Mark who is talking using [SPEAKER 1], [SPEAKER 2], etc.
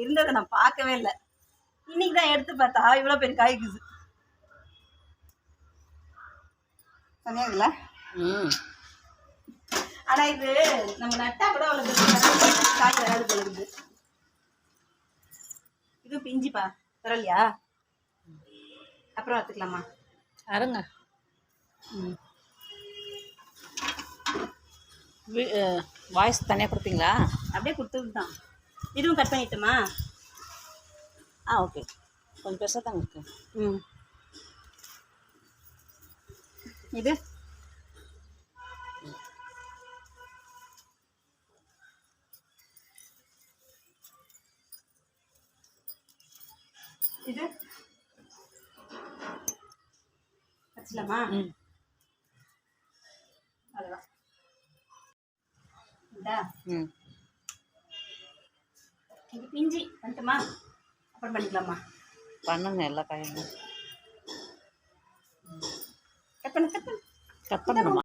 [SPEAKER 1] இருந்ததை நான் பார்க்கவே இல்லை. இன்னைக்கு தான் எடுத்து பார்த்தா இவ்வளோ பெரிய காய்க்குது. சொன்னீங்களா? ஆனால் இது நம்ம நட்டா கூட அவ்வளோ காய் வராது போகுது. இது பிஞ்சிப்பா வரலையா? அப்புறம் வச்சுக்கலாமா?
[SPEAKER 2] அருங்க. வாய்ஸ் தனியாக கொடுப்பீங்களா?
[SPEAKER 1] அப்படியே கொடுத்துட்டு தான். இதுவும் கட் பண்ணிட்டுமா?
[SPEAKER 2] ஓகே. கொஞ்சம் பெருசாக தாங்க இருக்கு.
[SPEAKER 1] இது இது வச்சுலாமா? அவ்வளோதான். இது பிஞ்சி பண்ணட்டுமா? அப்புறம் பண்ணிக்கலாமா?
[SPEAKER 2] பண்ணுங்க எல்லா காயும்.
[SPEAKER 1] கட் பண்ண
[SPEAKER 2] கட் பண்ணணுமா?